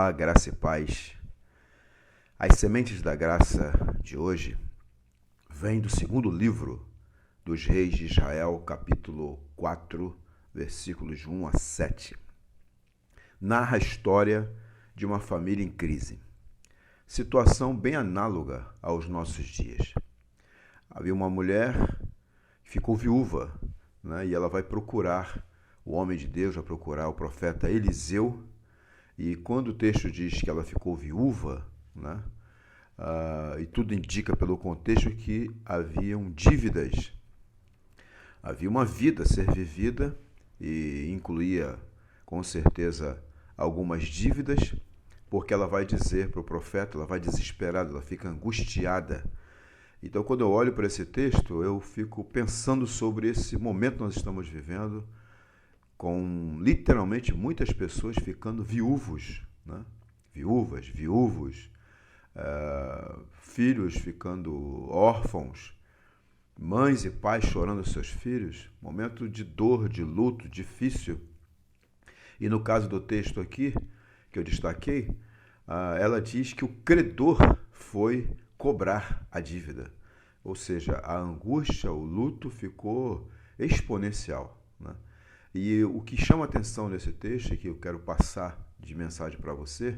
Olá, graça e paz. As sementes da graça de hoje vêm do segundo livro dos Reis de Israel, capítulo 4, versículos de 1 a 7. Narra a história de uma família em crise. Situação bem análoga aos nossos dias. Havia uma mulher que ficou viúva, e ela vai procurar o homem de Deus, vai procurar o profeta Eliseu. E quando o texto diz que ela ficou viúva, e tudo indica pelo contexto que haviam dívidas, havia uma vida a ser vivida e incluía com certeza algumas dívidas, porque ela vai dizer para o profeta, ela vai desesperada, ela fica angustiada. Então, quando eu olho para esse texto, eu fico pensando sobre esse momento que nós estamos vivendo, com literalmente muitas pessoas ficando viúvos, viúvos, filhos ficando órfãos, mães e pais chorando seus filhos, momento de dor, de luto, difícil. E no caso do texto aqui, que eu destaquei, ela diz que o credor foi cobrar a dívida, ou seja, a angústia, o luto ficou exponencial, E o que chama atenção nesse texto, e que eu quero passar de mensagem para você,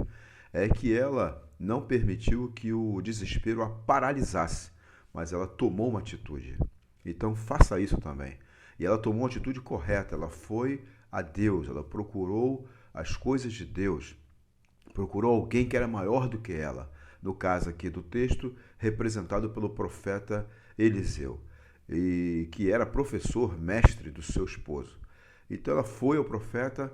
é que ela não permitiu que o desespero a paralisasse, mas ela tomou uma atitude. Então faça isso também. E ela tomou uma atitude correta, ela foi a Deus, ela procurou as coisas de Deus, procurou alguém que era maior do que ela. No caso aqui do texto, representado pelo profeta Eliseu, e que era professor, mestre do seu esposo. Então ela foi ao profeta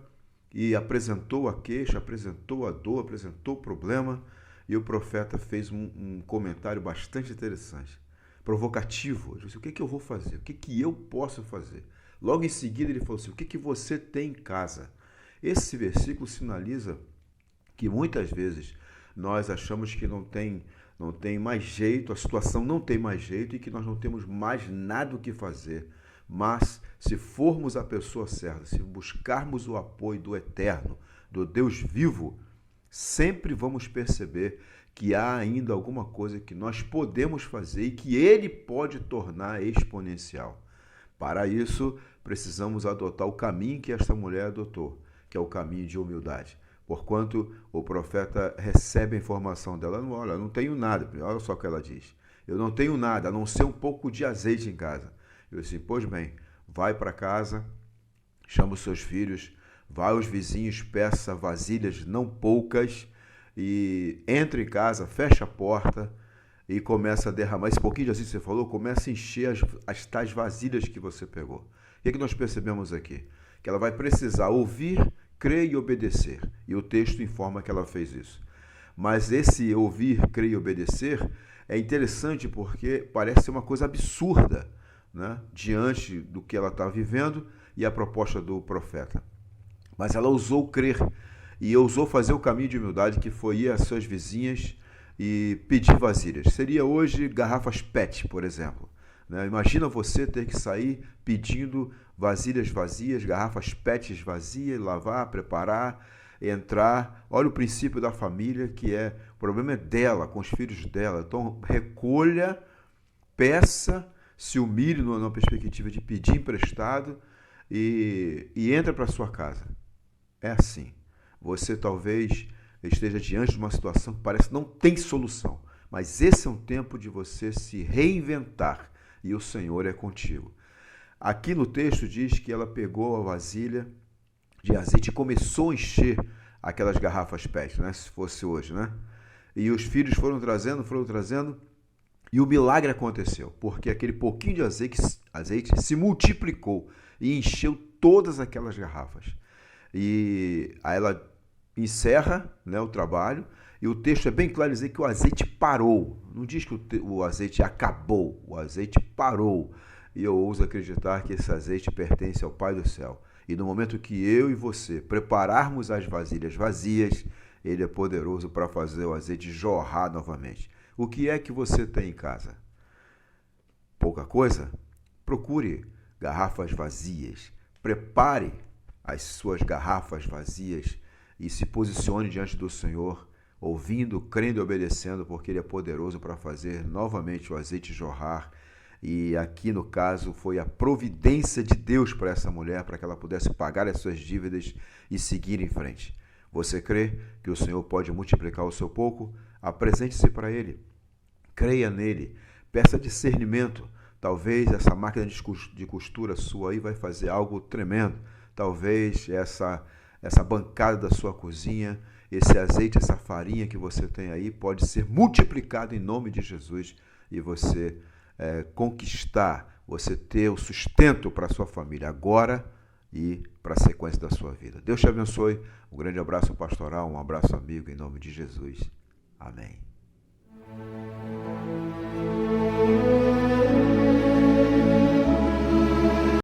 e apresentou a queixa, apresentou a dor, apresentou o problema, e o profeta fez um comentário bastante interessante, provocativo. Ele disse: o que eu vou fazer? O que eu posso fazer? Logo em seguida ele falou assim: o que você tem em casa? Esse versículo sinaliza que muitas vezes nós achamos que não tem mais jeito, a situação não tem mais jeito e que nós não temos mais nada o que fazer. Mas se formos a pessoa certa, se buscarmos o apoio do Eterno, do Deus vivo, sempre vamos perceber que há ainda alguma coisa que nós podemos fazer e que Ele pode tornar exponencial. Para isso, precisamos adotar o caminho que esta mulher adotou, que é o caminho de humildade. Porquanto o profeta recebe a informação dela: olha, eu não tenho nada. Olha só o que ela diz: eu não tenho nada, a não ser um pouco de azeite em casa. Eu disse: pois bem, vai para casa, chama os seus filhos, vai aos vizinhos, peça vasilhas não poucas, e entra em casa, fecha a porta e começa a derramar esse pouquinho de azeite que você falou, começa a encher as tais vasilhas que você pegou. O que nós percebemos aqui? Que ela vai precisar ouvir, crer e obedecer. E o texto informa que ela fez isso. Mas esse ouvir, crer e obedecer é interessante porque parece ser uma coisa absurda, diante do que ela está vivendo e a proposta do profeta. Mas ela ousou crer e ousou fazer o caminho de humildade, que foi ir às suas vizinhas e pedir vasilhas. Seria hoje garrafas PET, por exemplo. Imagina você ter que sair pedindo vasilhas vazias, garrafas PET vazias, lavar, preparar, entrar. Olha o princípio da família, que o problema é dela, com os filhos dela. Então recolha, peça, se humilhe na perspectiva de pedir emprestado e entra para sua casa. É assim. Você talvez esteja diante de uma situação que parece que não tem solução, mas esse é um tempo de você se reinventar e o Senhor é contigo. Aqui no texto diz que ela pegou a vasilha de azeite e começou a encher aquelas garrafas PET, se fosse hoje, E os filhos foram trazendo, e o milagre aconteceu, porque aquele pouquinho de azeite se multiplicou e encheu todas aquelas garrafas. E aí ela encerra o trabalho, e o texto é bem claro dizer que o azeite parou. Não diz que o azeite acabou, o azeite parou. E eu ouso acreditar que esse azeite pertence ao Pai do céu. E no momento que eu e você prepararmos as vasilhas vazias, Ele é poderoso para fazer o azeite jorrar novamente. O que é que você tem em casa? Pouca coisa? Procure garrafas vazias. Prepare as suas garrafas vazias e se posicione diante do Senhor, ouvindo, crendo e obedecendo, porque Ele é poderoso para fazer novamente o azeite jorrar. E aqui, no caso, foi a providência de Deus para essa mulher, para que ela pudesse pagar as suas dívidas e seguir em frente. Você crê que o Senhor pode multiplicar o seu pouco? Apresente-se para Ele. Creia nele. Peça discernimento. Talvez essa máquina de costura sua aí vai fazer algo tremendo. Talvez essa bancada da sua cozinha, esse azeite, essa farinha que você tem aí pode ser multiplicado em nome de Jesus e você conquistar, você ter o sustento para a sua família agora e para a sequência da sua vida. Deus te abençoe. Um grande abraço pastoral, um abraço amigo em nome de Jesus. Amém.